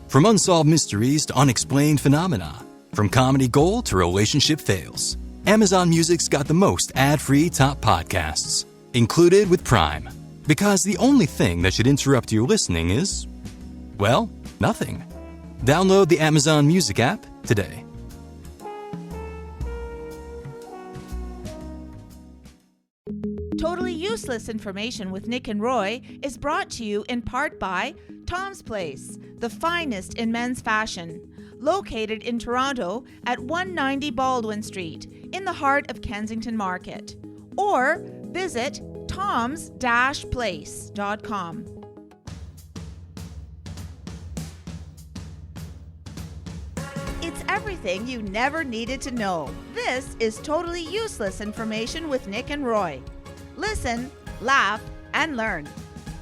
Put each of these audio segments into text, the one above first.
From unsolved mysteries to unexplained phenomena, from comedy gold to relationship fails, Amazon Music's got the most ad-free top podcasts, included with Prime. Because the only thing that should interrupt your listening is, well, nothing. Download the Amazon Music app today. Totally Useless Information with Nick and Roy is brought to you in part by Tom's Place, the finest in men's fashion, located in Toronto at 190 Baldwin Street, in the heart of Kensington Market. Or visit toms-place.com. It's everything you never needed to know. This is Totally Useless Information with Nick and Roy. Listen, laugh, and learn.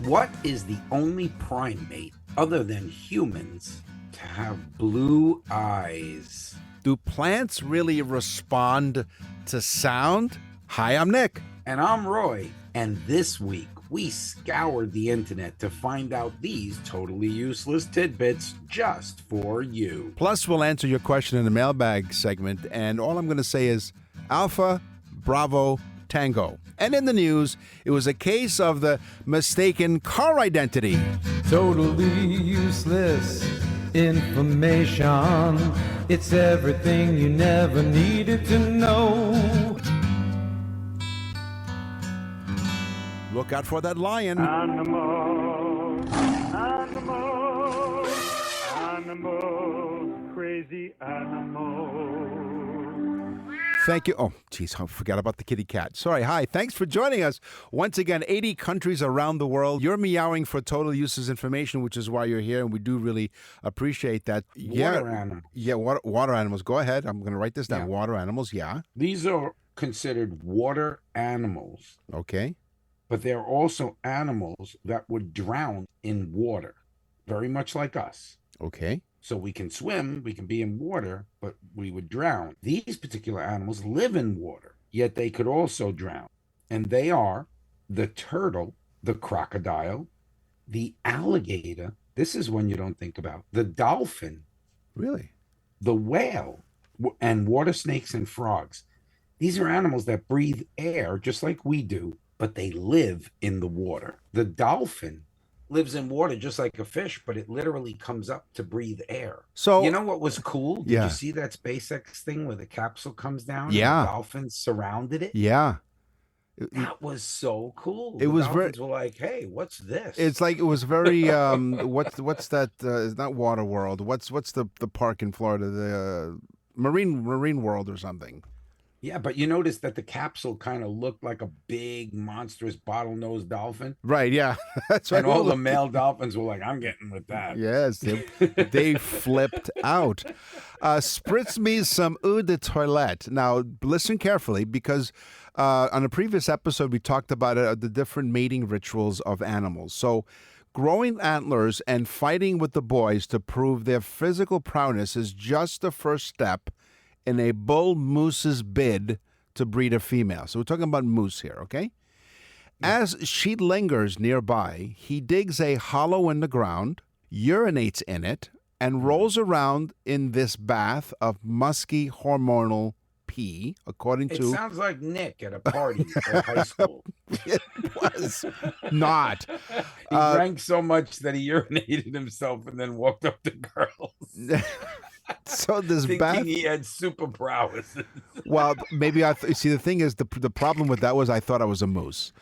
What is the only primate other than humans to have blue eyes? Do plants really respond to sound? Hi, I'm Nick. And I'm Roy. And this week, we scoured the internet to find out these totally useless tidbits just for you. Plus, we'll answer your question in the mailbag segment. And all I'm going to say is Alpha, Bravo, Tango. And in the news, it was a case of the mistaken car identity. Totally useless information. It's everything you never needed to know. Look out for that lion. Animals, animals, animals, crazy animals. Thank you. Oh, geez, I forgot about the kitty cat. Sorry. Hi. Thanks for joining us. Once again, 80 countries around the world. You're meowing for total useless information, which is why you're here, and we do really appreciate that. Water animals. Yeah, water animals. Go ahead. I'm going to write this down. Yeah. Water animals, yeah. These are considered water animals, Okay. but they're also animals that would drown in water, very much like us. Okay. So we can swim, we can be in water, but we would drown. These particular animals live in water, yet they could also drown. And they are the turtle, the crocodile, the alligator. This is one you don't think about. The dolphin, Really? the whale, and water snakes and frogs. These are animals that breathe air just like we do, but they live in the water. The dolphin lives in water just like a fish, but it literally comes up to breathe air. So, You know what was cool? Did Yeah. you see that SpaceX thing where the capsule comes down? Yeah. And the dolphins surrounded it? yeah. That was so cool. It The was very- dolphins were like, hey, what's this? It's like it was very what's that it's not Water World. What's the park in Florida? The Marine World or something. Yeah, but you notice that the capsule kind of looked like a big, monstrous, bottlenose dolphin. Right, yeah. That's right. And all the male dolphins were like, I'm getting with that. Yes, they flipped out. Spritz me some eau de toilette. Now, listen carefully because on a previous episode, we talked about the different mating rituals of animals. So, growing antlers and fighting with the boys to prove their physical prowess is just the first step in a bull moose's bid to breed a female. So, we're talking about moose here, okay? As she lingers nearby, he digs a hollow in the ground, urinates in it, and rolls around in this bath of musky hormonal pee, according It to... sounds like Nick at a party at high school. It was not. He drank so much that he urinated himself and then walked up to girls, So this thinking bath... he had super prowess. Well, maybe I... See, the thing is, the problem with that was I thought I was a moose.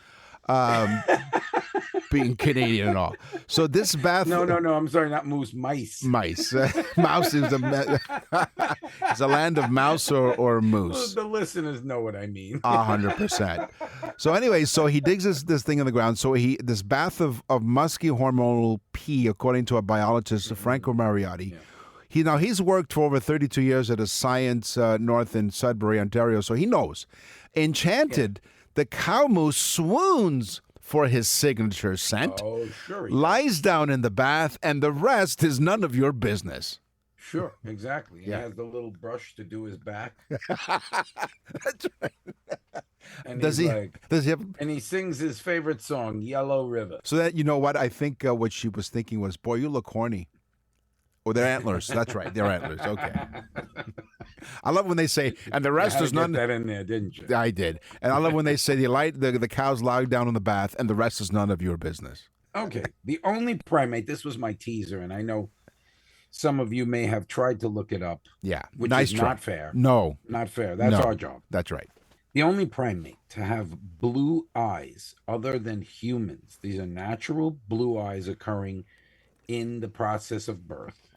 Being Canadian and all. So this bath... No, I'm sorry, not moose, mice. Mice. Mouse is it's a land of mouse or moose. The listeners know what I mean. 100%. So anyway, so he digs this thing in the ground. So this bath of musky hormonal pee, according to a biologist, Franco Mariotti. Yeah. He's worked for over 32 years at a Science North in Sudbury, Ontario, so he knows. Enchanted, the cow moose swoons for his signature scent, Oh, sure. lies down in the bath, and the rest is none of your business. Sure, exactly. He Yeah. has the little brush to do his back. That's right. And Does he's he? like, Does he have? and he sings his favorite song, Yellow River. So that you know what I think what she was thinking was, boy, you look horny. Oh, they're antlers. That's right. They're antlers. Okay. I love when they say, and the You rest had to is get none. that in there, didn't you? I did. And I love when they say the cows lie down in the bath and the rest is none of your business. Okay. The only primate, this was my teaser, and I know some of you may have tried to look it up, Yeah. which nice is try. not fair. No. Not fair. That's No. our job. That's right. The only primate to have blue eyes other than humans, these are natural blue eyes occurring in the process of birth,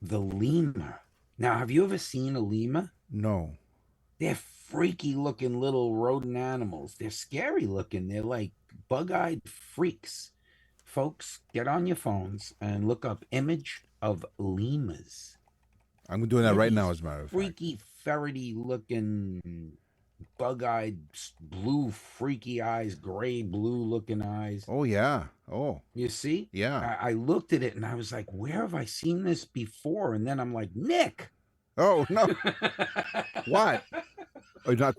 the lemur. Now, have you ever seen a lemur? No. They're freaky looking little rodent animals. They're scary looking. They're like bug-eyed freaks. Folks, get on your phones and look up image of lemurs. I'm doing that right These now, as a matter of fact. Freaky, ferrety looking, bug-eyed, blue, freaky eyes, gray, blue looking eyes. Oh, yeah. Oh, You see? yeah. I looked at it and I was like, where have I seen this before? And then I'm like, Nick. Oh, no. What? Oh,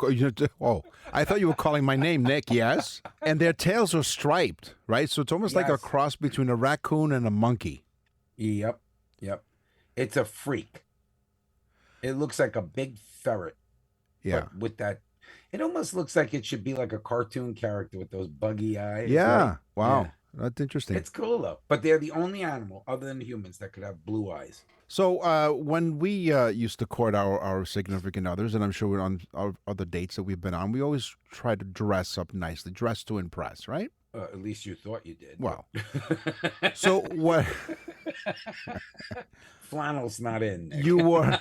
oh, I thought you were calling my name, Nick. Yes. And their tails are striped, right? So it's almost like a Yes. cross between a raccoon and a monkey. Yep. It's a freak. It looks like a big ferret. Yeah. But with that, it almost looks like it should be like a cartoon character with those buggy eyes. Yeah. right? Wow. Yeah. That's interesting. It's cool though. But they're the only animal other than humans that could have blue eyes. So when we used to court our significant others, and I'm sure we're on our other dates that we've been on, we always try to dress up nicely, dress to impress, right? At least you thought you did. Well, so what Flannel's not in. Nick. you wore,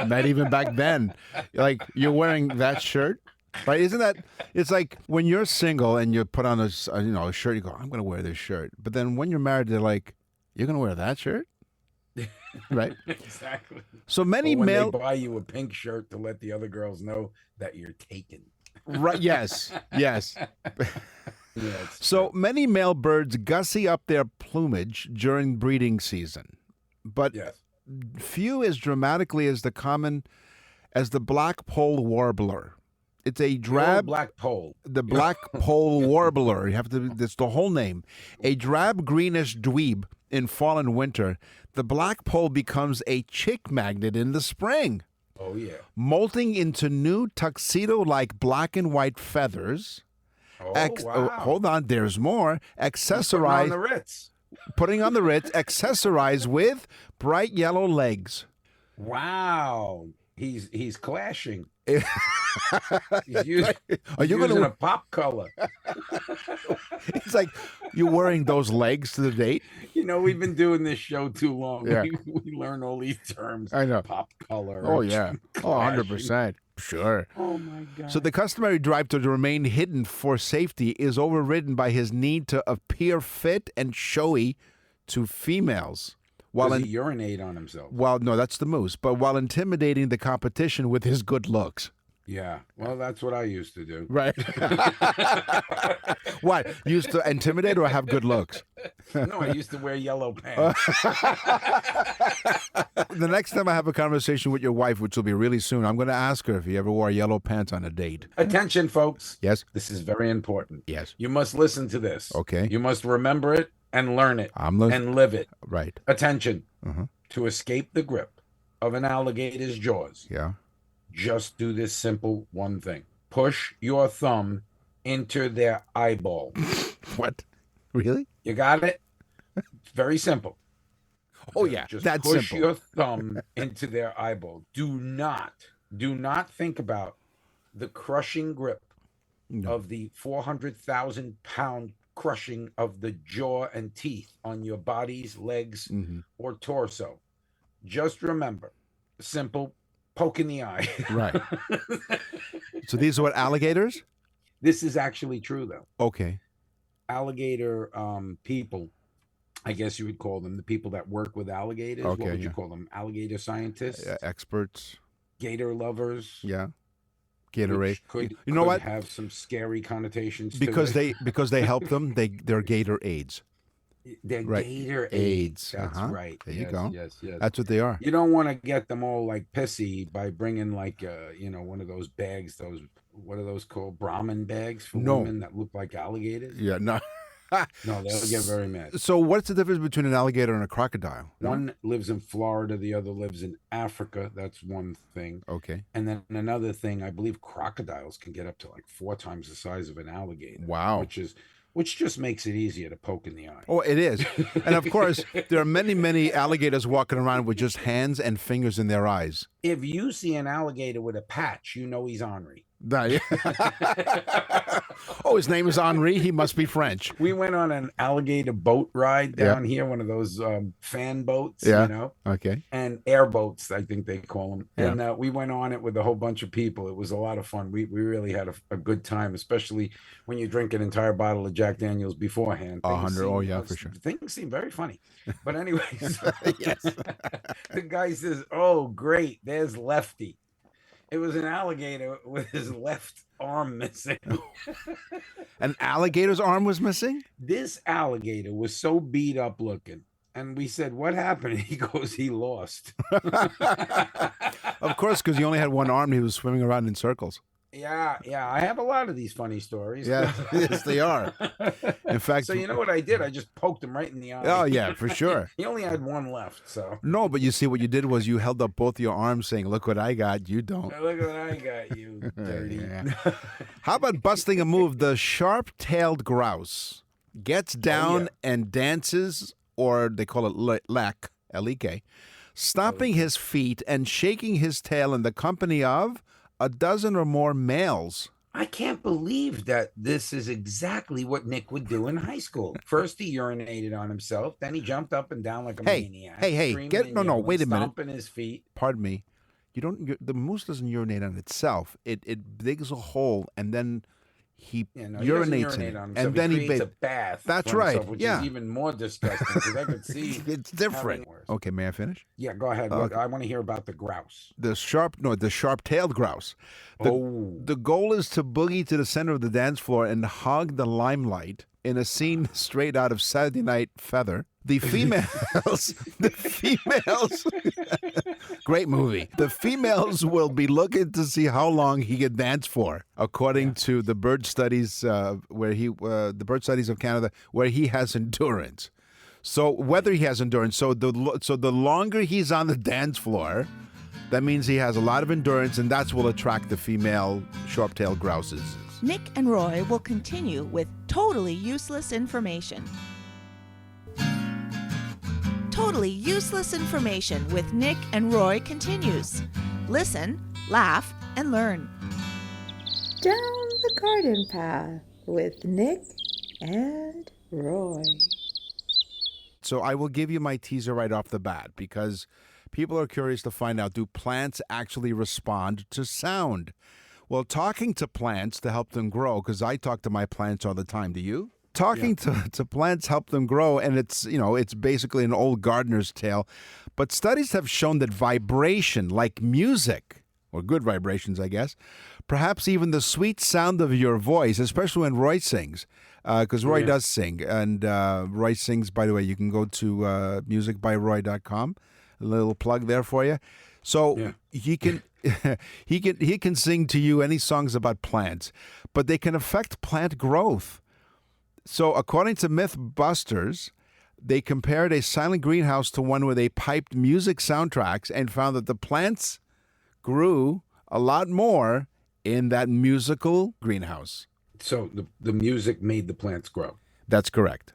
not even back then, like you're wearing that shirt, right? Isn't that, it's like when you're single and you put on a shirt, you go, I'm going to wear this shirt. But then when you're married, they're like, you're going to wear that shirt? Right? Exactly. So many Or when male, they buy you a pink shirt to let the other girls know that you're taken. right? Yes, yes. Yeah, it's So true. many male birds gussy up their plumage during breeding season, but Yes. few as dramatically as the black-polled warbler. It's a The old drab, black pole. the black-polled warbler. You have to. That's the whole name. A drab greenish dweeb in fall and winter. The black-polled becomes a chick magnet in the spring, Oh yeah. molting into new tuxedo-like black and white feathers. Oh Oh, wow. hold on, there's more. Putting on Accessorize, the Ritz. putting on the Ritz, accessorize with bright yellow legs. Wow. He's clashing. Are He's you using gonna? a pop color. It's like you're wearing those legs to the date. You know, we've been doing this show too long. Yeah. We learn all these terms. I know. Pop color. Oh yeah. Oh, clashing. 100%. Sure. Oh my god. So the customary drive to remain hidden for safety is overridden by his need to appear fit and showy to females. While Does in, he urinate on himself? while no, that's the moose. But while intimidating the competition with his good looks. Yeah. Well, that's what I used to do. Right. What? Used to intimidate or have good looks? No, I used to wear yellow pants. The next time I have a conversation with your wife, which will be really soon, I'm going to ask her if he ever wore yellow pants on a date. Attention, folks. Yes? This is very important. Yes. You must listen to this. Okay. You must remember it and learn it I'm listening. and live it. Right. Attention. Uh-huh. To escape the grip of an alligator's jaws, Yeah. just do this simple one thing. Push your thumb into their eyeball. What? Really? You got it? It's very simple. Oh, yeah. Just That's push simple. your thumb into their eyeball. Do not think about the crushing grip No. of the 400,000-pound crushing of the jaw and teeth on your body's legs Mhm. or torso. Just remember, simple poke in the eye. Right. So these are what, alligators? This is actually true, though. Okay. Alligator people, I guess you would call them the people that work with alligators. Okay, What would you yeah. call them? Alligator scientists, Experts. gator lovers. Yeah. Gatorade. which Could, You know could what? Have some scary connotations Because to they help them. They're gator aids. they're right. gator AIDS, That's uh-huh. right. There you Yes, go. Yes, yes. That's what they are. You don't want to get them all like pissy by bringing like one of those bags. Those what are those called? Brahmin bags for No. women that look like alligators. Yeah. No. No, they'll get very mad. So what's the difference between an alligator and a crocodile? One lives in Florida, the other lives in Africa. That's one thing. Okay. And then another thing, I believe crocodiles can get up to like 4 times the size of an alligator. Wow. Which just makes it easier to poke in the eye. Oh, it is. And of course, there are many, many alligators walking around with just hands and fingers in their eyes. If you see an alligator with a patch, you know he's ornery. Oh, his name is Henri. He must be French. We went on an alligator boat ride down here, one of those fan boats, Okay. and airboats, I think they call them. Yeah. And we went on it with a whole bunch of people. It was a lot of fun. We really had a good time, especially when you drink an entire bottle of Jack Daniels beforehand. For sure. Things seem very funny. But anyways, yes. The guy says, "Oh, great, there's Lefty." It was an alligator with his left arm missing. An alligator's arm was missing? This alligator was so beat up looking. And we said, "What happened?" And he goes, "He lost." Of course, because he only had one arm and he was swimming around in circles. Yeah. I have a lot of these funny stories. Yeah, yes, they are. In fact, so you know what I did? I just poked him right in the eye. Oh, yeah, for sure. He only had one left, so. No, but you see, what you did was you held up both your arms saying, "Look what I got, you don't." Look what I got, you dirty. Yeah. How about busting a move? The sharp-tailed grouse gets down and dances, or they call it lek, L-E-K, stomping his feet and shaking his tail in the company of a dozen or more males. I can't believe that this is exactly what Nick would do in high school. First, he urinated on himself. Then he jumped up and down like a maniac. Hey, screaming and yelling, wait a minute. Stomping his feet. Pardon me. The moose doesn't urinate on itself. It digs a hole and then he urinates in it. And then he creates a bath. That's for right. himself, which is even more disgusting because I could see it's different. having worse. Okay, may I finish? Yeah, go ahead. Okay. I want to hear about the grouse. The sharp-tailed grouse. The goal is to boogie to the center of the dance floor and hog the limelight in a scene straight out of Saturday Night Feather. The females, great movie. The females will be looking to see how long he can dance for, according to the bird studies the bird studies of Canada, where he has endurance. So whether he has endurance, so the longer he's on the dance floor, that means he has a lot of endurance, and that's will attract the female sharp-tailed grouses. Nick and Roy will continue with totally useless information. Totally useless information with Nick and Roy continues. Listen, laugh, and learn. Down the garden path with Nick and Roy. So I will give you my teaser right off the bat because people are curious to find out, do plants actually respond to sound? Well, talking to plants to help them grow, because I talk to my plants all the time. Do you? Talking to plants help them grow, and it's basically an old gardener's tale. But studies have shown that vibration, like music, or good vibrations, I guess, perhaps even the sweet sound of your voice, especially when Roy sings, because Roy does sing. And Roy sings, by the way, you can go to musicbyroy.com. A little plug there for you. So he can he can sing to you any songs about plants, but they can affect plant growth. So according to Mythbusters, they compared a silent greenhouse to one where they piped music soundtracks and found that the plants grew a lot more in that musical greenhouse. So the music made the plants grow. That's correct.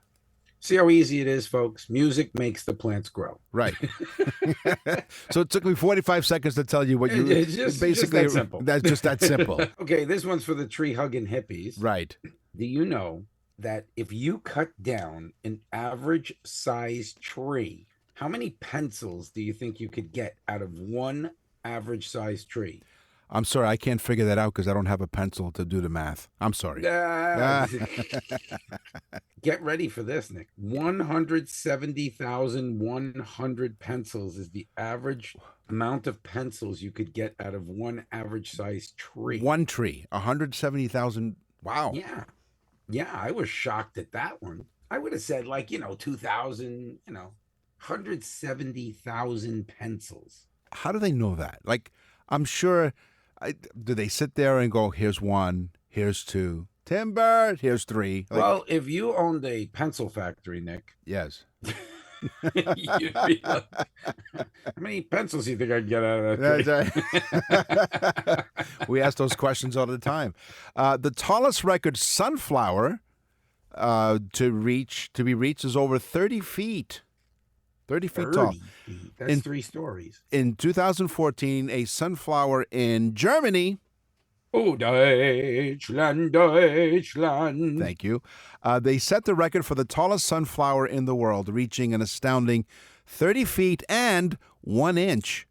See how easy it is, folks? Music makes the plants grow. Right. So it took me 45 seconds to tell you what you... It's just that simple. That's just that simple. Okay, this one's for the tree-hugging hippies. Right. Do you know that if you cut down an average size tree, how many pencils do you think you could get out of one average size tree? I'm sorry, I can't figure that out because I don't have a pencil to do the math. I'm sorry. Get ready for this, Nick. 170,100 pencils is the average amount of pencils you could get out of one average size tree. One tree, 170,000. Wow. Yeah, I was shocked at that one. I would have said 2,000, 170,000 pencils. How do they know that? Like, I'm sure, do they sit there and go, here's one, here's two, Timber. Here's 3. Like, Well, if you owned a pencil factory, Nick, yes. you'd be like, how many pencils do you think I'd get out of that tree? We ask those questions all the time. The tallest record sunflower to be reached is over 30 feet. 30 feet tall. 30 feet. That's 3 stories. In 2014, a sunflower in Germany. Oh, Deutschland, Deutschland. Thank you. They set the record for the tallest sunflower in the world, reaching an astounding 30 feet and 1 inch.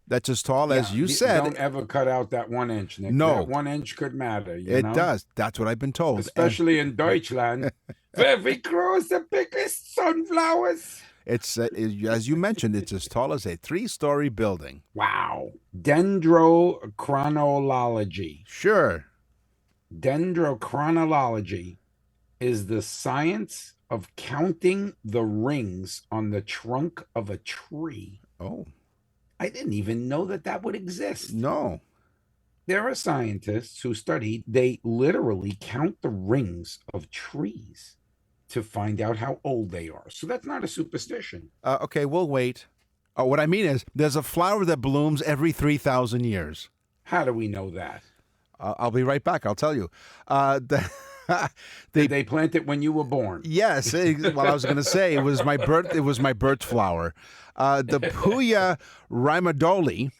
That's as tall as you said. Don't ever cut out that 1 inch, Nick. No. That 1 inch could matter. It know? does. That's what I've been told. Especially in Deutschland, where we grow the biggest sunflowers. It's as you mentioned, it's as tall as a 3-story building. Wow. Dendrochronology. Sure. Dendrochronology is the science of counting the rings on the trunk of a tree. Oh, I didn't even know that would exist. no. There are scientists who they literally count the rings of trees to find out how old they are. So that's not a superstition. Okay, we'll wait. What I mean is, there's a flower that blooms every 3,000 years. How do we know that? I'll be right back. I'll tell you. Did they plant it when you were born? Yes. What I was going to say, it was my birth flower. The Puya Rimadoli,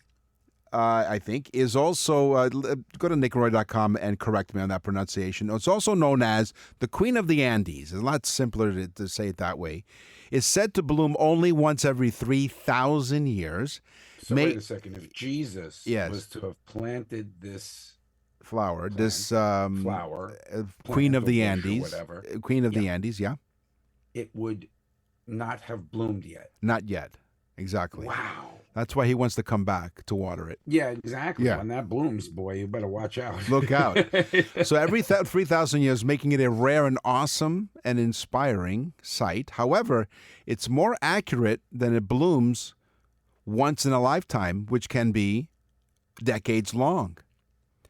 I think, is also, go to nickroy.com and correct me on that pronunciation. It's also known as the Queen of the Andes. It's a lot simpler to say it that way. It's said to bloom only once every 3,000 years. So wait a second. If Jesus Yes. was to have planted this flower, flower, Queen of the bush or Andes, whatever, Queen of the Andes, yeah, it would not have bloomed yet. not yet, exactly. Wow. That's why he wants to come back to water it. Yeah, exactly. Yeah. When that blooms, boy, you better watch out. Look out. So every 3,000 years, making it a rare and awesome and inspiring sight. However, it's more accurate than it blooms once in a lifetime, which can be decades long.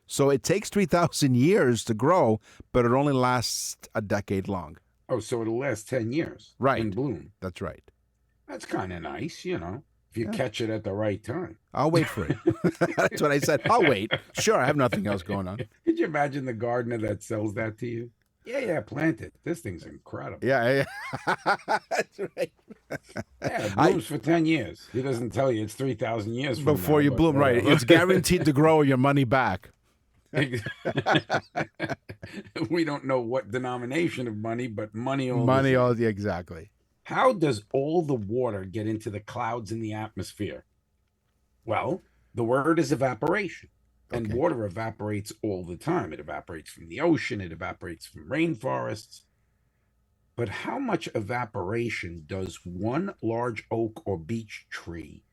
So it takes 3,000 years to grow, but it only lasts a decade long. Oh, so it'll last 10 years. Right. In bloom. That's right. That's kind of nice, if you catch it at the right time. I'll wait for it. That's what I said. I'll wait. Sure, I have nothing else going on. Could you imagine the gardener that sells that to you? Yeah, plant it. This thing's incredible. Yeah. That's right. Yeah, it blooms for 10 years. He doesn't tell you it's 3,000 years from Before now, you but bloom, right. whatever. It's guaranteed to grow your money back. We don't know what denomination of money, but money all the Money, same. exactly. How does all the water get into the clouds in the atmosphere? Well, the word is evaporation. And Okay. water evaporates all the time. It evaporates from the ocean, it evaporates from rainforests. But how much evaporation does one large oak or beech tree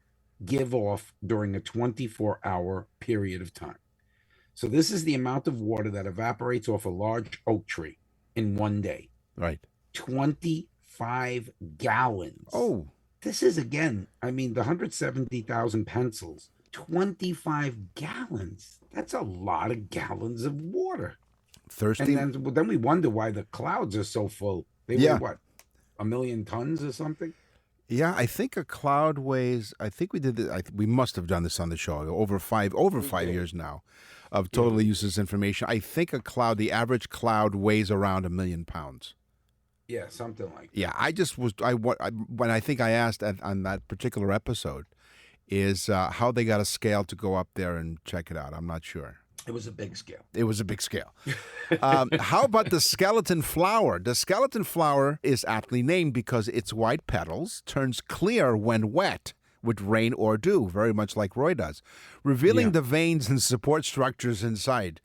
give off during a 24-hour period of time? So this is the amount of water that evaporates off a large oak tree in one day. Right. 25 gallons. Oh, This is, again, the 170,000 pencils, 25 gallons. That's a lot of gallons of water. thirsty. And then we wonder why the clouds are so full. They Yeah. weigh what, 1,000,000 tons or something? Yeah, I think a cloud weighs. I think we did. We must have done this on the show over five did. years now, of totally useless information. I think a cloud, the average cloud weighs around 1,000,000 pounds. Yeah, something like that. Yeah, when I think I asked on that particular episode, is how they got a scale to go up there and check it out. I'm not sure. It was a big scale. It was a big scale. How about the skeleton flower? The skeleton flower is aptly named because its white petals turns clear when wet with rain or dew, very much like Roy does, revealing Yeah. the veins and support structures inside.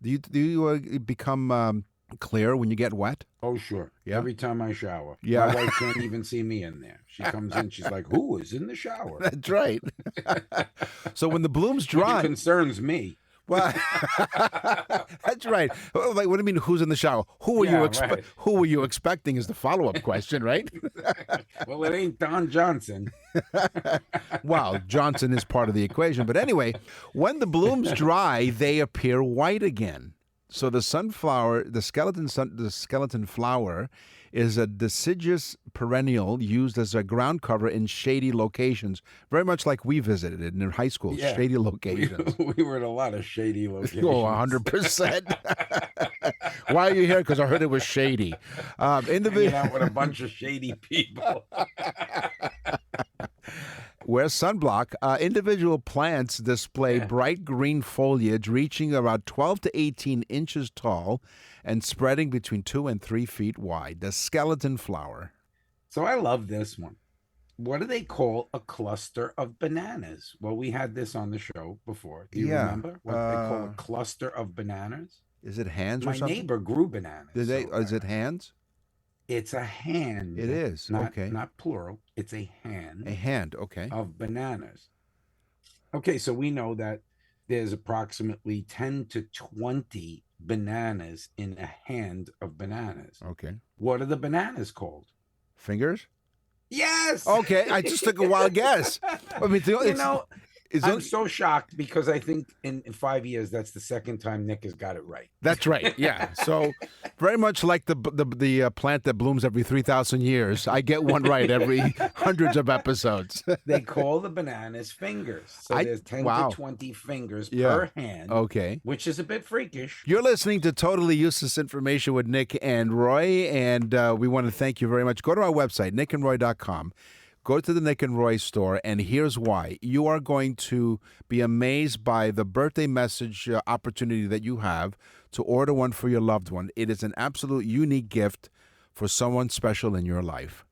Do you become clear when you get wet? Oh, sure. Yeah. Every time I shower. Yeah. My wife can't even see me in there. She comes in, she's like, who is in the shower? That's right. So when the blooms Which dry, concerns me. well, that's right. Like, what do you mean? Who's in the shower? Who were Yeah, you? right. Who were you expecting? Is the follow-up question, right? Well, it ain't Don Johnson. Well, Johnson is part of the equation, but anyway, when the blooms dry, they appear white again. So the skeleton flower is a deciduous perennial used as a ground cover in shady locations, very much like we visited in high school, Yeah. shady locations. We were in a lot of shady locations. Oh, 100%. Why are you here? Because I heard it was shady. Hanging out with a bunch of shady people. Wear sunblock. Individual plants display bright green foliage reaching about 12 to 18 inches tall and spreading between 2 and 3 feet wide. The skeleton flower. So I love this one. What do they call a cluster of bananas? Well, we had this on the show before. Do you remember what they call a cluster of bananas? Is it hands or My something? neighbor grew bananas. Is it hands? It's a hand. It is. Okay. Not plural. It's a hand. A hand. Okay. Of bananas. Okay, so we know that there's approximately 10 to 20 bananas in a hand of bananas. Okay. What are the bananas called? Fingers? Yes. Okay, I just took a wild guess. I mean, I'm so shocked because I think in 5 years that's the second time Nick has got it right. That's right. Yeah. So very much like the plant that blooms every 3,000 years, I get one right every hundreds of episodes. They call the bananas fingers. So there's 10 to 20 fingers per hand. Okay. Which is a bit freakish. You're listening to Totally Useless Information with Nick and Roy, and we want to thank you very much. Go to our website, nickandroy.com. Go to the Nick and Roy store, and here's why. You are going to be amazed by the birthday message opportunity that you have to order one for your loved one. It is an absolute unique gift for someone special in your life.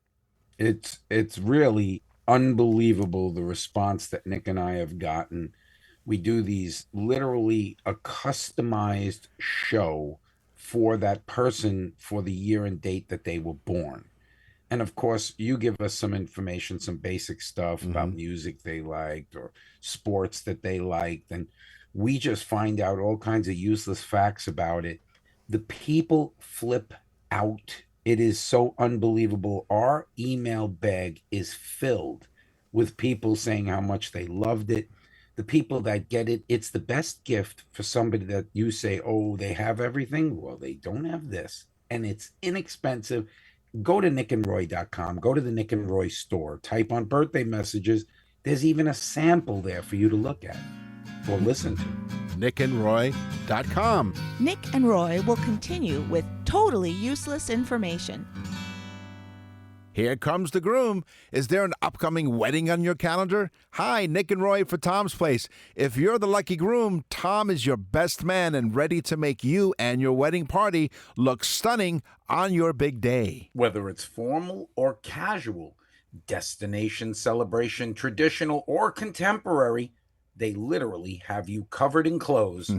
It's really unbelievable the response that Nick and I have gotten. We do these literally a customized show for that person for the year and date that they were born. And of course, you give us some information, some basic stuff about music they liked or sports that they liked. And we just find out all kinds of useless facts about it. The people flip out. It is so unbelievable. Our email bag is filled with people saying how much they loved it. The people that get it, it's the best gift for somebody that you say, oh, they have everything. Well, they don't have this. And it's inexpensive. Go to nickandroy.com. Go to the Nick and Roy store. Type on birthday messages. There's even a sample there for you to look at or listen to. nickandroy.com. Nick and Roy will continue with totally useless information. Here comes the groom. Is there an upcoming wedding on your calendar? Hi, Nick and Roy for Tom's Place. If you're the lucky groom, Tom is your best man and ready to make you and your wedding party look stunning on your big day. Whether it's formal or casual, destination celebration, traditional or contemporary, they literally have you covered in clothes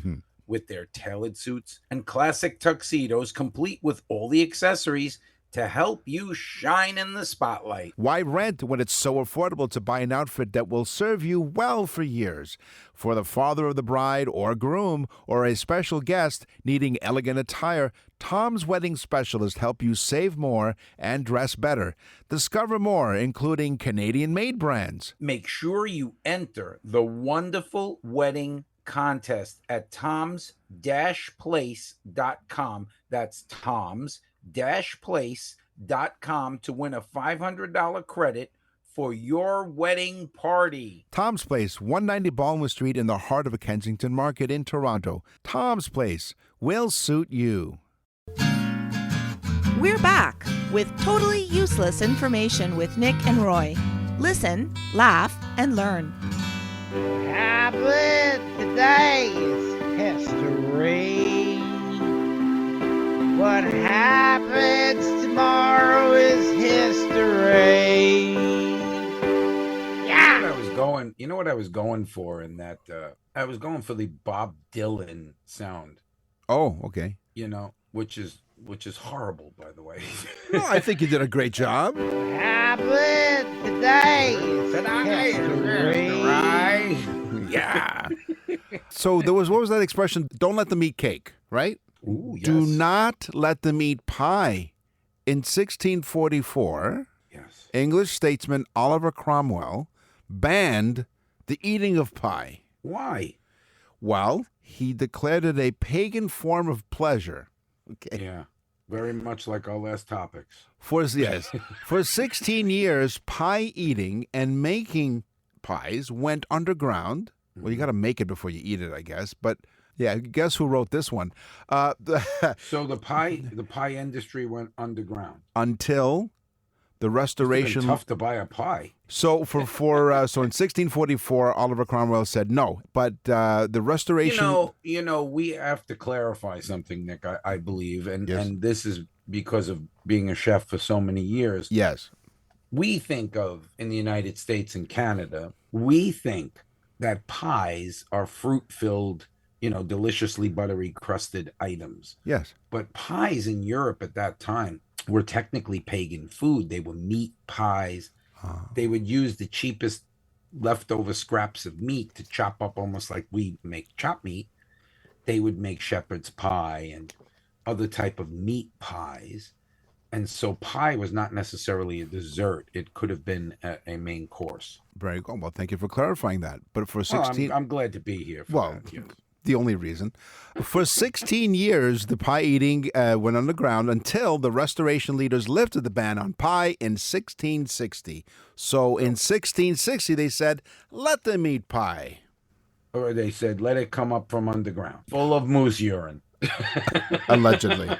with their tailored suits and classic tuxedos, complete with all the accessories to help you shine in the spotlight. Why rent when it's so affordable to buy an outfit that will serve you well for years? For the father of the bride or groom or a special guest needing elegant attire, Tom's Wedding Specialist help you save more and dress better. Discover more, including Canadian-made brands. Make sure you enter the wonderful wedding contest at toms-place.com. That's toms-place.com to win a $500 credit for your wedding party. Tom's Place, 190 Baldwin Street in the heart of a Kensington Market in Toronto. Tom's Place will suit you. We're back with totally useless information with Nick and Roy. Listen, laugh, and learn. Today is history. What happens tomorrow is history. Yeah. You know what I was going for in that? I was going for the Bob Dylan sound. Oh, okay. You know, which is horrible, by the way. No, I think you did a great job. Today is history. Yeah. So what was that expression? Don't let them eat cake, right? Ooh, yes. Do not let them eat pie. In 1644, Yes. English statesman Oliver Cromwell banned the eating of pie. Why? Well, he declared it a pagan form of pleasure. Okay. Yeah, very much like our last topics. For 16 years, pie eating and making pies went underground. Well, you got to make it before you eat it, I guess. But yeah, guess who wrote this one? So the pie industry went underground. Until the Restoration. Tough to buy a pie. So so in 1644, Oliver Cromwell said no, but the Restoration. You know, we have to clarify something, Nick. I believe, and Yes. and this is because of being a chef for so many years. Yes. We think of in the United States and Canada, we think that pies are fruit-filled, deliciously buttery crusted items. Yes. But pies in Europe at that time were technically pagan food. They were meat pies. They would use the cheapest leftover scraps of meat to chop up, almost like we make chopped meat. They would make shepherd's pie and other type of meat pies. And so pie was not necessarily a dessert. It could have been a main course. Very good. Well, thank you for clarifying that. But for 16... I'm glad to be here for Well, that. Yes. the only reason. For 16 years, the pie eating went underground until the Restoration leaders lifted the ban on pie in 1660. So in 1660, they said, let them eat pie. Or they said, let it come up from underground, full of moose urine. Allegedly.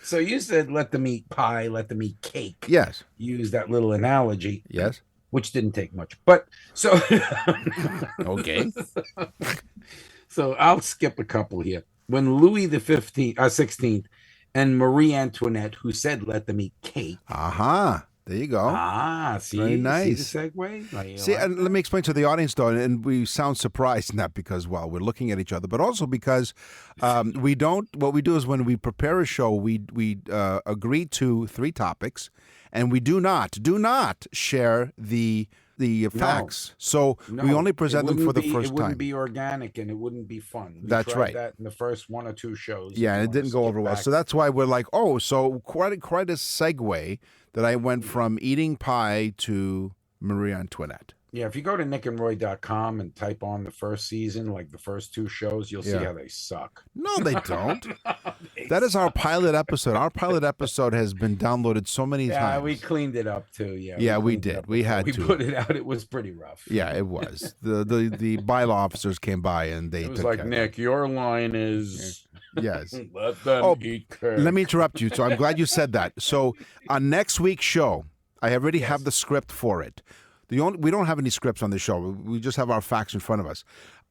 So you said, let them eat pie, let them eat cake. Yes. Use that little analogy. Yes. Which didn't take much. But so... Okay. So I'll skip a couple here. When Louis the 16th and Marie Antoinette, who said, let them eat cake. Aha. There you go. See, Very nice. See the segue? See, and let me explain to the audience, though, and we sound surprised, not because, well, we're looking at each other, but also because we don't, what we do is when we prepare a show, we agree to 3 topics, and we do not share the facts. So we only present them for the first time. It wouldn't time. be organic and it wouldn't be fun. That's right. That in the first 1 or 2 shows. Yeah, and it didn't go over well. So that's why we're like, so quite a segue that I went from eating pie to Marie Antoinette. Yeah, if you go to nickandroy.com and type on the first season, like the first 2 shows, you'll see how they suck. No, they don't. That is our pilot episode. Our pilot episode has been downloaded so many times. Yeah, we cleaned it up too. Yeah, we did. We had to. We put it out. It was pretty rough. Yeah, it was. The bylaw officers came by and they It was took like, care. Nick, your line is... Yes. Let them eat cake. Let me interrupt you. So I'm glad you said that. So on next week's show, I already have the script for it. We don't have any scripts on the show. We just have our facts in front of us.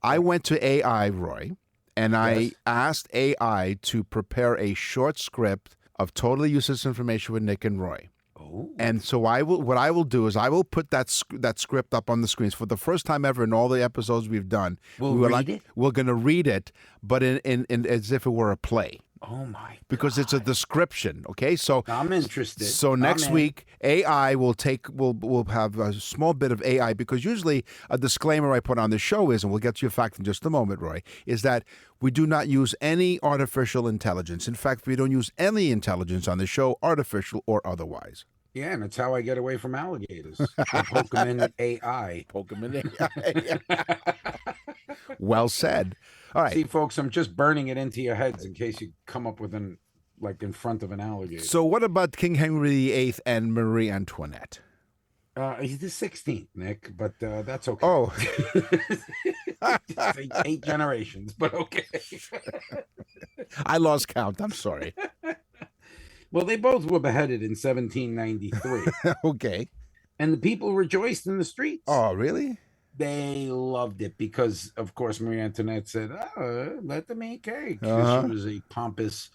I went to AI, Roy, and I asked AI to prepare a short script of totally useless information with Nick and Roy. Oh. And so what I will do is I will put that script up on the screens for the first time ever in all the episodes we've done. We'll read it? We're going to read it, but in as if it were a play. Oh my God. Because it's a description, okay? So I'm interested. So next week, AI will we'll have a small bit of AI, because usually a disclaimer I put on the show is, and we'll get to your fact in just a moment, Roy, is that we do not use any artificial intelligence. In fact, we don't use any intelligence on the show, artificial or otherwise. Yeah, and it's how I get away from alligators. I poke them in AI. Poke them in AI. Well said. All right. See, folks, I'm just burning it into your heads in case you come up with in front of an alligator. So what about King Henry VIII and Marie Antoinette? He's the 16th, Nick, but that's okay. Oh. 8 generations, but okay. I lost count. I'm sorry. Well, they both were beheaded in 1793. Okay. And the people rejoiced in the streets. Oh, really? They loved it because, of course, Marie Antoinette said, let them eat cake. Uh-huh. She was a pompous,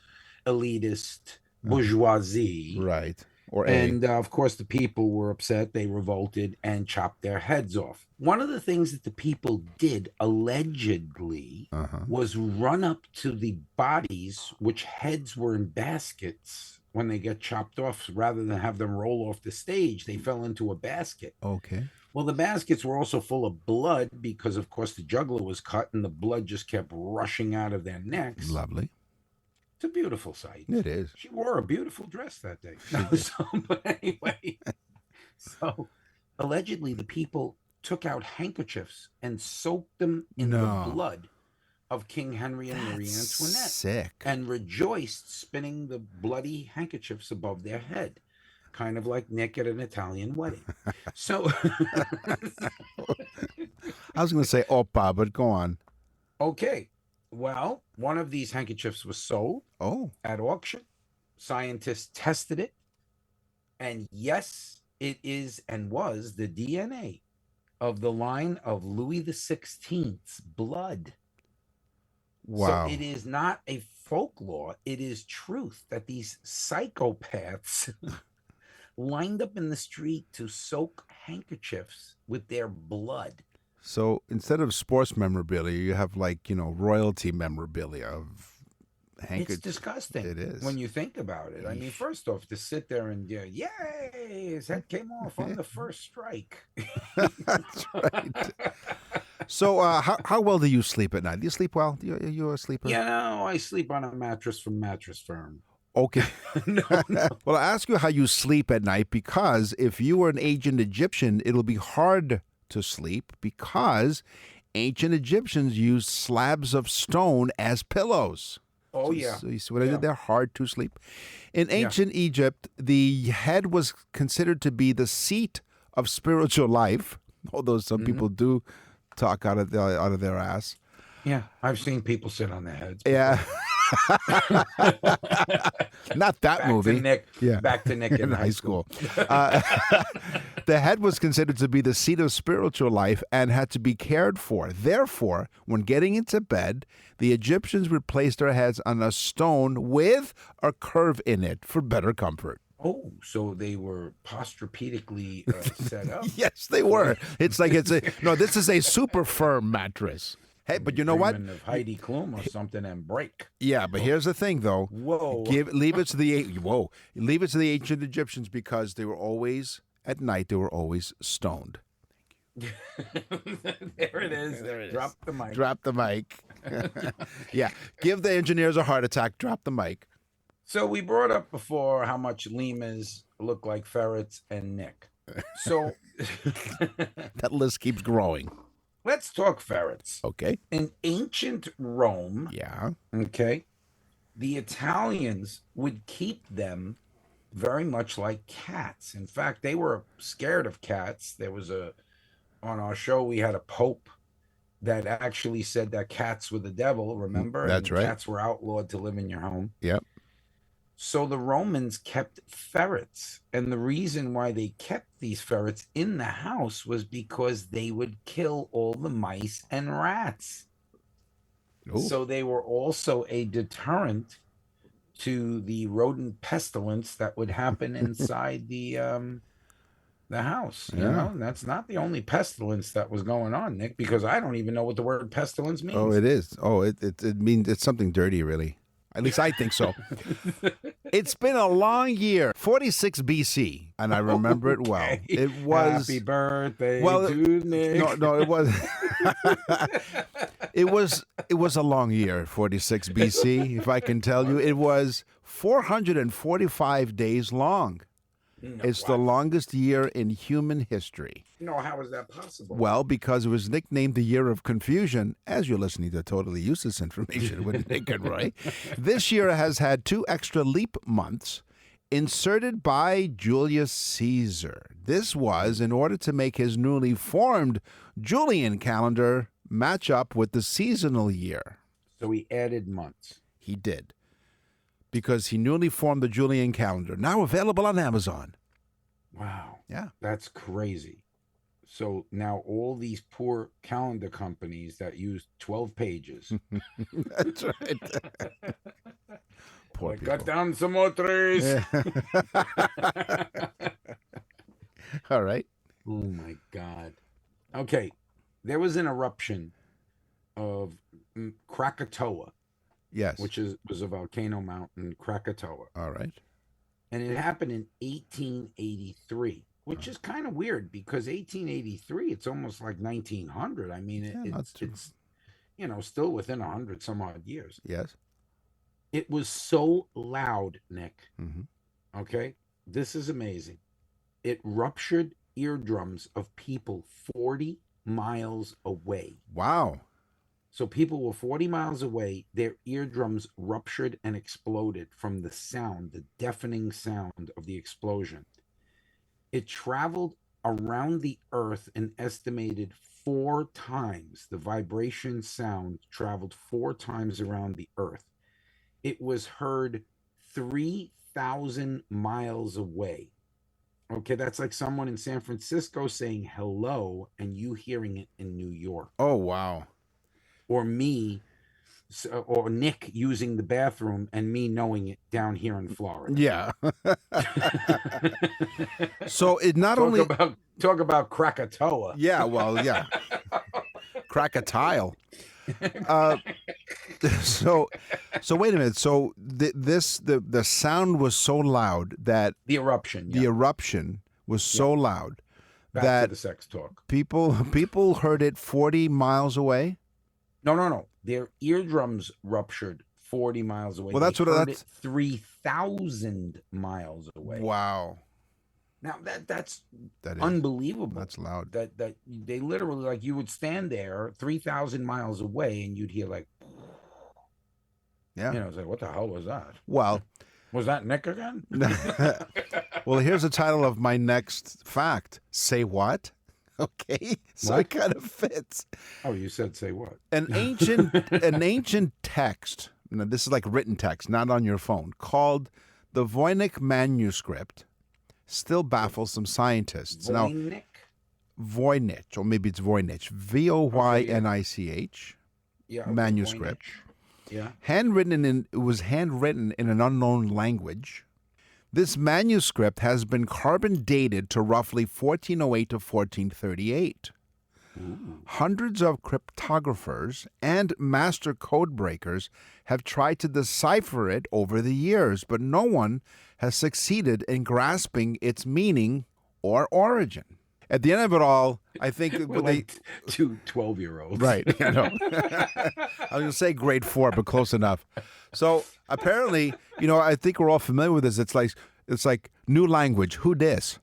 elitist bourgeoisie. Right. And, of course, the people were upset. They revolted and chopped their heads off. One of the things that the people did, allegedly, was run up to the bodies, which heads were in baskets. When they get chopped off, rather than have them roll off the stage, they fell into a basket. Okay. Well, the baskets were also full of blood because, of course, the jugular was cut and the blood just kept rushing out of their necks. Lovely. It's a beautiful sight. It is. She wore a beautiful dress that day. But anyway, so allegedly the people took out handkerchiefs and soaked them in No. the blood of King Henry and Marie That's Antoinette, sick. and rejoiced, spinning the bloody handkerchiefs above their head, kind of like Nick at an Italian wedding. So, I was going to say oppa, but go on. okay, well, one of these handkerchiefs was sold Oh, at auction. Scientists tested it, and yes, it is and was the DNA of the line of Louis XVI's blood. wow. So it is not a folklore, it is truth that these psychopaths lined up in the street to soak handkerchiefs with their blood. So instead of sports memorabilia, you have like, royalty memorabilia of It's handkerchiefs. disgusting. It is. When you think about it. I mean, first off, to sit there and yay, his head came off on the first strike. That's right. So how well do you sleep at night? Do you sleep well? You a sleeper? I sleep on a mattress from Mattress Firm. Okay. No. Well, I ask you how you sleep at night because if you were an ancient Egyptian, it'll be hard to sleep because ancient Egyptians used slabs of stone as pillows. Oh, yeah. So you see what I Yeah. did there? Hard to sleep. In ancient Egypt, the head was considered to be the seat of spiritual life, although some people do talk out of their ass. Yeah, I've seen people sit on their heads. Yeah. Not that Back movie. to Nick. Yeah. Back to Nick in high school. The head was considered to be the seat of spiritual life and had to be cared for. Therefore, when getting into bed, the Egyptians would place their heads on a stone with a curve in it for better comfort. Oh, so they were posturepedically set up. Yes, they were. It's like this is a super firm mattress. Hey, but you know what? Dreaming of Heidi Klum or something and break. Yeah, but here's the thing, though. Whoa. Leave it to the ancient Egyptians because they were always at night. They were always stoned. There it is. Drop the mic. Drop the mic. Yeah, give the engineers a heart attack. Drop the mic. So we brought up before how much lemurs look like ferrets and Nick. So That list keeps growing. let's talk ferrets. Okay. In ancient Rome, Yeah. okay, the Italians would keep them very much like cats. In fact, they were scared of cats. There was on our show, we had a pope that actually said that cats were the devil, remember? That's And right. Cats were outlawed to live in your home. Yep. So the Romans kept ferrets. And the reason why they kept these ferrets in the house was because they would kill all the mice and rats. Ooh. So they were also a deterrent to the rodent pestilence that would happen inside the house. You Yeah. know, and that's not the only pestilence that was going on, Nick, because I don't even know what the word pestilence means. Oh, it is. Oh, it means it's something dirty, really. At least I think so. It's been a long year, 46 BC, and I remember it well. Okay. It was Happy birthday well, to Nick. no, it was. It was a long year, 46 BC. If I can tell you, it was 445 days long. It's the longest year in human history. No, how is that possible? Well, because it was nicknamed the Year of Confusion, as you're listening to Totally Useless Information with Nick and Roy. This year has had 2 extra leap months inserted by Julius Caesar. This was in order to make his newly formed Julian calendar match up with the seasonal year. So he added months. He did. Because he newly formed the Julian calendar, now available on Amazon. Wow. Yeah. That's crazy. So now all these poor calendar companies that use 12 pages. That's right. Poor people. Cut down some more trees. Yeah. All right. Oh my God. Okay. There was an eruption of Krakatoa, Yes. which was a volcano mountain, Krakatoa. All right. And it happened in 1883, which is kind of weird because 1883, it's almost like 1900. I mean, it's still within 100 some odd years. Yes. It was so loud, Nick. Mhm. Okay. This is amazing. It ruptured eardrums of people 40 miles away. Wow. So people were 40 miles away. Their eardrums ruptured and exploded from the sound, the deafening sound of the explosion. It traveled around the earth an estimated 4 times. The vibration sound traveled 4 times around the earth. It was heard 3,000 miles away. Okay, that's like someone in San Francisco saying hello and you hearing it in New York. Oh, wow. Or me, or Nick using the bathroom and me knowing it down here in Florida. Yeah. So it not talk only about Krakatoa. Yeah, well, yeah. Krakatile. So wait a minute. So the sound was so loud that The eruption. the Yeah. eruption was so loud Back that to the sex talk. people heard it 40 miles away. No. Their eardrums ruptured 40 miles away. Well, that's They what- heard that's- it 3,000 miles away. Wow. Now that's That is unbelievable. that's loud. That they literally, like, you would stand there 3,000 miles away and you'd hear like, Yeah. you know, it's like, what the hell was that? Well, Was that Nick again? well, here's the title of my next fact. Say what? Okay. So What? it kind of fits. Oh, you said say what? An ancient text, this is like written text, not on your phone, called the Voynich manuscript, still baffles some scientists. Now, Voynich? Voynich, or maybe it's Voynich, Voynich Yeah. okay, manuscript. Voynich. Yeah. It was handwritten in an unknown language. This manuscript has been carbon dated to roughly 1408 to 1438. Hundreds of cryptographers and master code breakers have tried to decipher it over the years, but no one has succeeded in grasping its meaning or origin. At the end of it all, I think We're like two 12-year-olds. Right. I know. I was going to say grade 4, but close enough. So apparently, I think we're all familiar with this. It's like new language. Who dis?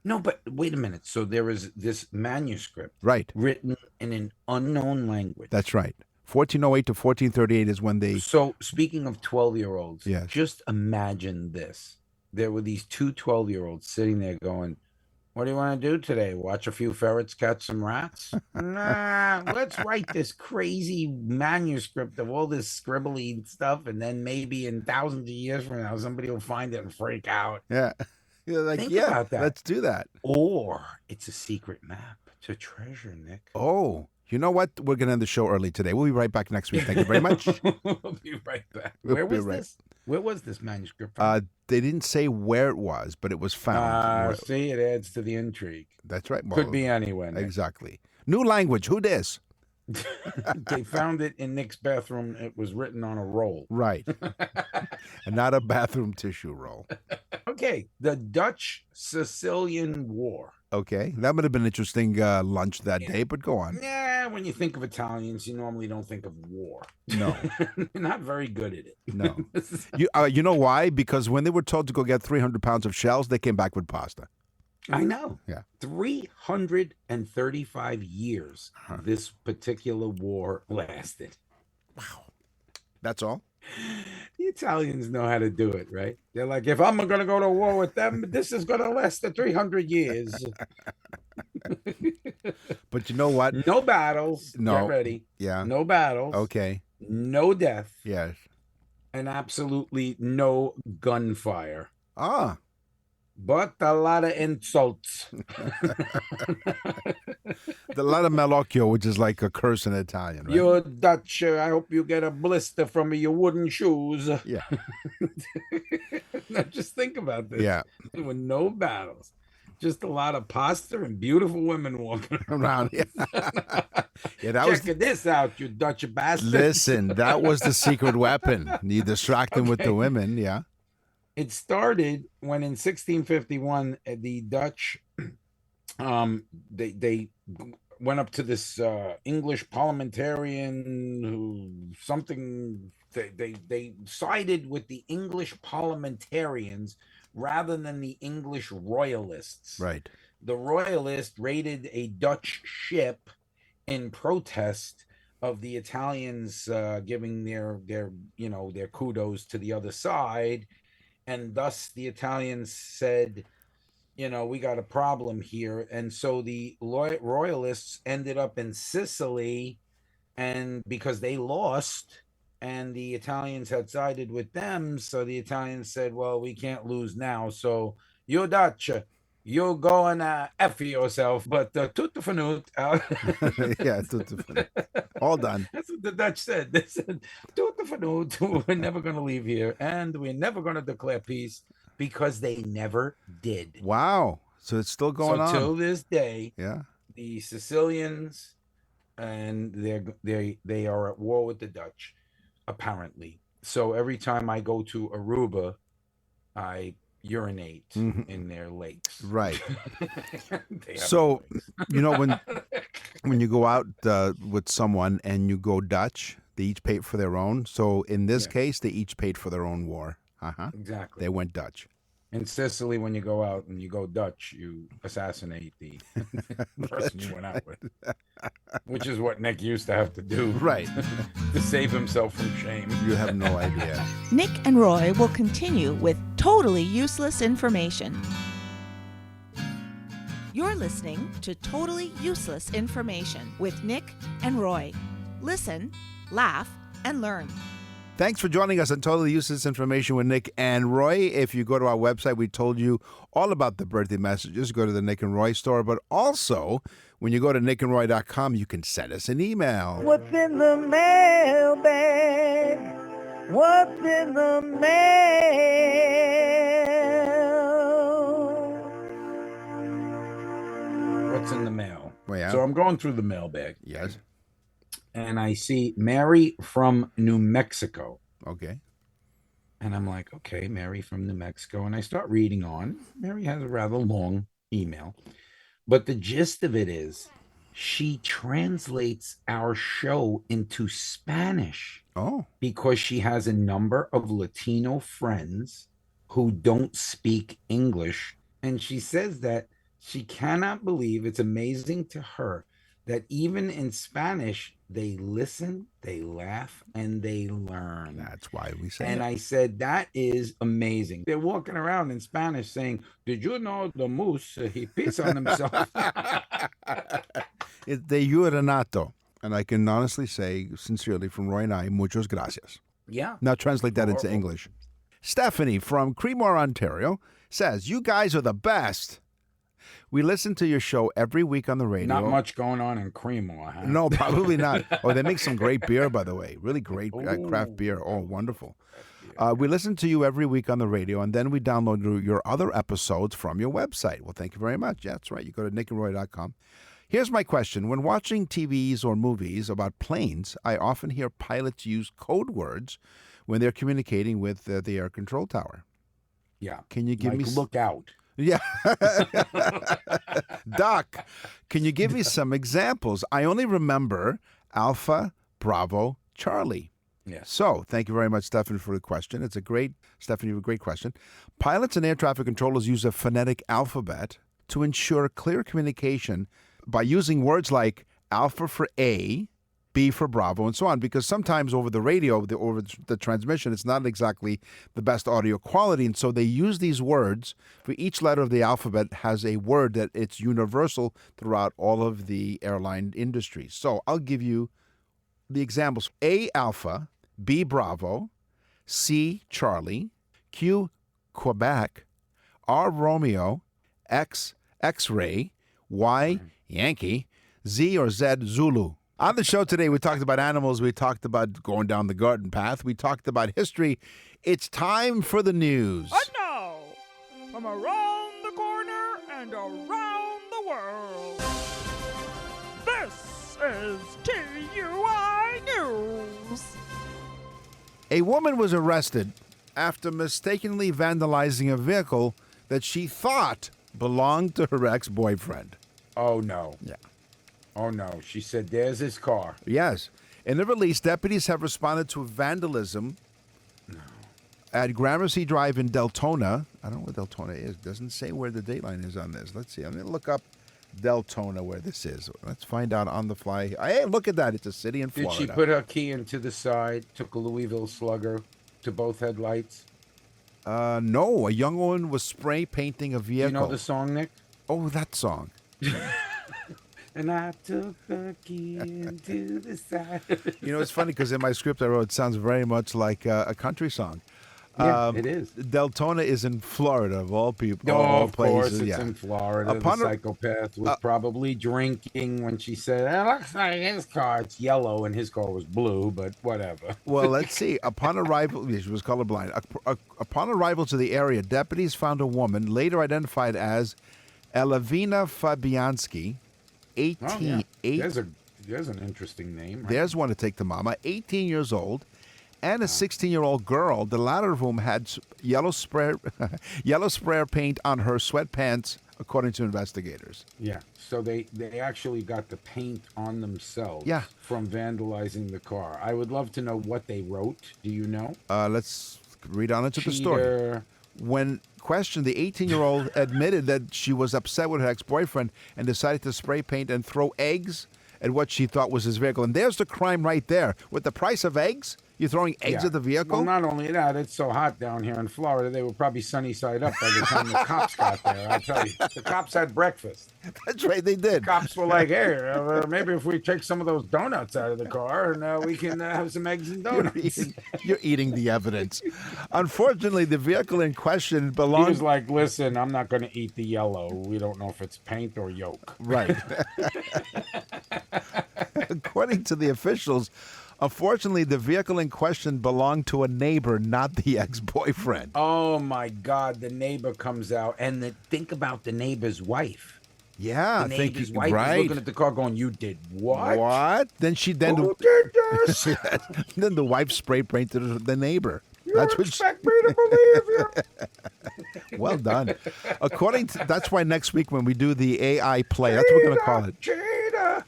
No, but wait a minute. So there is this manuscript Right. written in an unknown language. That's right. 1408 to 1438 is when they. So speaking of 12-year-olds, Yes. just imagine this. There were these two 12-year-olds sitting there going, what do you want to do today? Watch a few ferrets catch some rats? Nah, let's write this crazy manuscript of all this scribbly stuff, and then maybe in thousands of years from now, somebody will find it and freak out. Yeah. You're like, Think yeah, about that. let's do that. Or it's a secret map to treasure, Nick. Oh, you know what? We're going to end the show early today. We'll be right back next week. Thank you very much. We'll be right back. We'll Where be was right- this? Where was this manuscript from? They didn't say where it was, but it was found. See, it adds to the intrigue. That's right. Could be anywhere. Nick. Exactly. New language. Who dis? They found it in Nick's bathroom. It was written on a roll. Right. And not a bathroom tissue roll. Okay, the Dutch Sicilian War. Okay. That would have been an interesting lunch that day, but go on. Yeah, when you think of Italians, you normally don't think of war. No. They're not very good at it. No. You know why? Because when they were told to go get 300 pounds of shells, they came back with pasta. I know. Yeah. 335 years this particular war lasted. That's all? The Italians know how to do it, right? They're like, if I'm going to go to war with them, this is going to last the 300 years. But you know what? No battles. No. Get ready. Yeah. No battles. Okay. No death. Yes. And absolutely no gunfire. Ah. But a lot of insults. A lot of malocchio, which is like a curse in Italian, right? You're Dutch. I hope you get a blister from your wooden shoes. Yeah. Now, just think about this. Yeah. With no battles. Just a lot of pasta and beautiful women walking Around. Yeah. Yeah, that Check this out, you Dutch bastard. Listen, that was the secret weapon. You distract them with the Okay. women, yeah. It started when in 1651 the Dutch they went up to this English parliamentarian they sided with the English parliamentarians rather than the English royalists. Right. the royalists raided a Dutch ship in protest of the Italians giving their kudos to the other side, and thus the Italians said, we got a problem here, and so the royalists ended up in Sicily, and because they lost and the Italians had sided with them, so the Italians said, well, we can't lose now, so you Dutch, you go and F yourself, but tout fanut. Yeah, tout fanut. All done. That's what the Dutch said. They said, tout fanut, we're never going to leave here, and we're never going to declare peace, because they never did. Wow. So it's still going on. Till this day, yeah, the Sicilians, and they are at war with the Dutch, apparently. So every time I go to Aruba, I urinate in their lakes. Right. So, when you go out with someone and you go Dutch, they each paid for their own. So in this case, they each paid for their own war. Exactly. They went Dutch. In Sicily, when you go out and you go Dutch, you assassinate the person you went out with, which is what Nick used to have to do. Right. To save himself from shame. You have no idea. Nick and Roy will continue with totally useless information. You're listening to Totally Useless Information with Nick and Roy. Listen, laugh, and learn. Thanks for joining us on Totally Useless Information with Nick and Roy. If you go to our website, we told you all about the birthday messages. Go to the Nick and Roy store. But also, when you go to nickandroy.com, you can send us an email. What's in the mailbag? What's in the mail? What's in the mail? Well, yeah. So I'm going through the mailbag. Yes. And I see Mary from New Mexico. Okay. And I'm like, okay, Mary from New Mexico. And I start reading on. Mary has a rather long email. But the gist of it is she translates our show into Spanish. Oh. Because she has a number of Latino friends who don't speak English. And she says that she cannot believe, it's amazing to her, that even in Spanish, they listen, they laugh, and they learn. That's why we say And it. I said, that is amazing. They're walking around in Spanish saying, did you know the moose, he pees on himself? It's de Renato. And I can honestly say, sincerely, from Roy and I, muchas gracias. Yeah. Now translate that into English. Stephanie from Creemore, Ontario, says, you guys are the best. We listen to your show every week on the radio. Not much going on in Creemore, huh? No, probably not. Oh, they make some great beer, by the way. Really great craft beer. Oh, wonderful. We listen to you every week on the radio, and then we download your other episodes from your website. Well, thank you very much. Yeah, that's right. You go to nickandroy.com. Here's my question. When watching TVs or movies about planes, I often hear pilots use code words when they're communicating with the air control tower. Yeah. Can you give me... look out. Yeah. Doc, can you give me some examples? I only remember Alpha, Bravo, Charlie. Yes. So, thank you very much, Stephanie, for the question. Stephanie, you have a great question. Pilots and air traffic controllers use a phonetic alphabet to ensure clear communication by using words like Alpha for A, B for Bravo, and so on, because sometimes over the radio, over the transmission, it's not exactly the best audio quality, and so they use these words. For each letter of the alphabet has a word that it's universal throughout all of the airline industry. So I'll give you the examples. A, Alpha, B, Bravo, C, Charlie, Q, Quebec, R, Romeo, X, X-ray, Y, Yankee, Z or Z, Zulu. On the show today, we talked about animals. We talked about going down the garden path. We talked about history. It's time for the news. And now, from around the corner and around the world, this is TUI News. A woman was arrested after mistakenly vandalizing a vehicle that she thought belonged to her ex-boyfriend. Oh, no. Yeah. Oh, no. She said, there's his car. Yes. In the release, deputies have responded to vandalism at Gramercy Drive in Deltona. I don't know where Deltona is. Doesn't say where the dateline is on this. Let's see. I'm going to look up Deltona where this is. Let's find out on the fly. Hey, look at that. It's a city in Did Florida. she put her key into the side, took a Louisville Slugger to both headlights? No, a young woman was spray painting a vehicle. You know the song, Nick? Oh, that song. And I took the key into the side. You know, it's funny because in my script I wrote, it sounds very much like a country song. Yeah, it is. Deltona is in Florida, of all people. Oh, all of course, places. it's in Florida. Upon the a- psychopath was probably drinking when she said, "It looks like his car. It's yellow, and his car was blue." But whatever. Well, let's see. Upon arrival, she was colorblind. Upon arrival to the area, deputies found a woman later identified as Elavina Fabianski, 18. Oh, yeah. There's an interesting name. Right? There's one to take to mama. 18 years old, and a 16-year-old girl. The latter of whom had yellow spray paint on her sweatpants, according to investigators. Yeah. So they actually got the paint on themselves. Yeah. From vandalizing the car. I would love to know what they wrote. Do you know? Let's read on into the story. Cheater. When questioned, the 18-year-old admitted that she was upset with her ex-boyfriend and decided to spray paint and throw eggs at what she thought was his vehicle. And there's the crime right there. With the price of eggs, you're throwing eggs Yeah. at the vehicle? Well, not only that, it's so hot down here in Florida, they were probably sunny side up by the time the cops got there. I tell you, the cops had breakfast. That's right, they did. Cops were like, "Hey, maybe if we take some of those donuts out of the car and we can have some eggs and donuts." You're eating the evidence. Unfortunately, the vehicle in question He belonged... was like, "Listen, I'm not going to eat the yellow. We don't know if it's paint or yolk." Right. According to the officials, unfortunately, the vehicle in question belonged to a neighbor, not the ex-boyfriend. Oh my God! The neighbor comes out, and think about the neighbor's wife. Yeah, The I think neighbor's wife right. is looking at the car, going, "You did what? What? Then Who did this? then the wife spray painted the neighbor. You That's what expect me to believe you?" Well done. According to that's why next week when we do the AI play, that's what we're going to call it. Cheetah.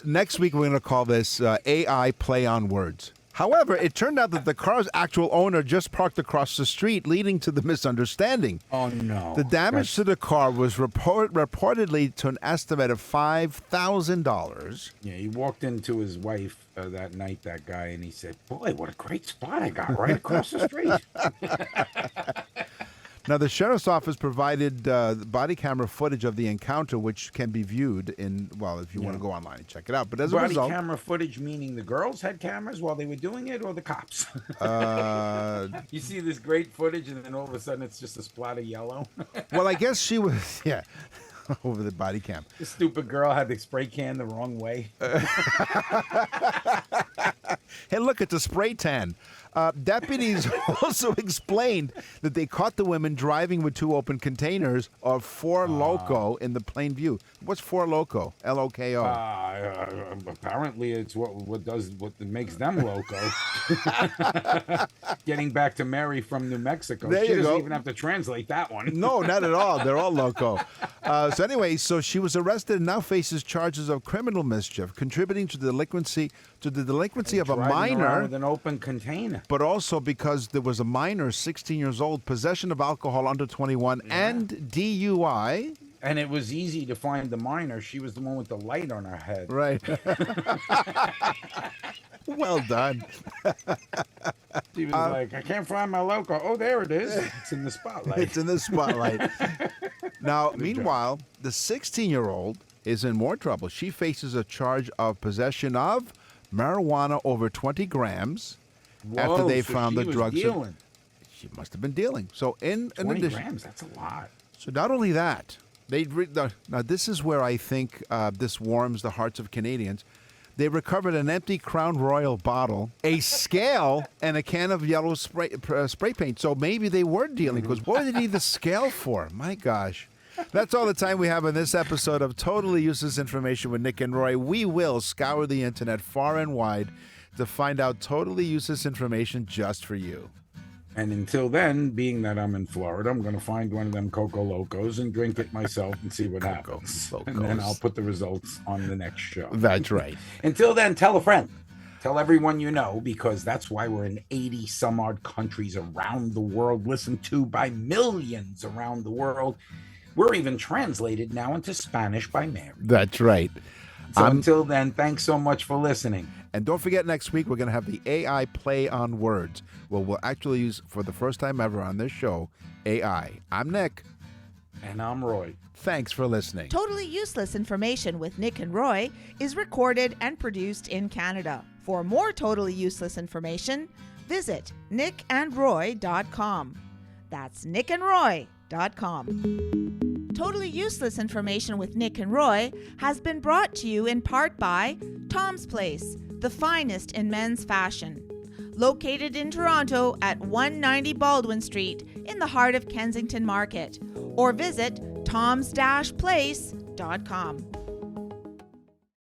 Next week we're going to call this AI play on words. However, it turned out that the car's actual owner just parked across the street, leading to the misunderstanding. Oh no! The damage to the car was reportedly to an estimate of $5,000. Yeah, he walked into his wife that night, that guy, and he said, "Boy, what a great spot I got right across the street." Now, the sheriff's office provided body camera footage of the encounter, which can be viewed in, well, if you want to go online and check it out. But as a Body result, camera footage, meaning the girls had cameras while they were doing it, or the cops? You see this great footage, and then all of a sudden it's just a splat of yellow. well, I guess she was, yeah, over the body cam. The stupid girl had the spray can the wrong way. Hey, look, it's a spray tan. Deputies also explained that they caught the women driving with two open containers of Four Loko in the plain view. What's Four Loko? L-O-K-O. Apparently, it's what makes them loco. Getting back to Mary from New Mexico, There she you doesn't go. even have to translate that one. No, not at all. They're all loco. So anyway, so she was arrested and now faces charges of criminal mischief, contributing to the delinquency of a Driving around minor, with an open container. but also because there was a minor, 16 years old, possession of alcohol under 21, and DUI. And it was easy to find the minor. She was the one with the light on her head. Right. Well done. She was like, "I can't find my loco." Oh, there it is. It's in the spotlight. It's in the spotlight. Now, meanwhile, the 16-year-old is in more trouble. She faces a charge of possession of marijuana over 20 grams after Whoa, they so found she the was drugs. dealing. She must have been dealing. So in 20 addition, grams, that's a lot. so not only that, now this is where I think this warms the hearts of Canadians. They recovered an empty Crown Royal bottle, a scale, and a can of yellow spray paint. So maybe they were dealing, because what did they need the scale for? My gosh. That's all the time we have on this episode of Totally Useless Information with Nick and Roy. We will scour the internet far and wide to find out totally useless information just for you. And until then, being that I'm in Florida, I'm going to find one of them Coco Locos and drink it myself and see what happens. And then I'll put the results on the next show. That's right. Until then, tell a friend. Tell everyone you know, because that's why we're in 80 some odd countries around the world, listened to by millions around the world. We're even translated now into Spanish by Mary. That's right. So until then, thanks so much for listening. And don't forget, next week we're going to have the AI play on words. Well, we'll actually use, for the first time ever on this show, AI. I'm Nick. And I'm Roy. Thanks for listening. Totally Useless Information with Nick and Roy is recorded and produced in Canada. For more totally useless information, visit nickandroy.com. That's nickandroy.com. Totally Useless Information with Nick and Roy has been brought to you in part by Tom's Place, the finest in men's fashion. Located in Toronto at 190 Baldwin Street in the heart of Kensington Market. Or visit toms-place.com.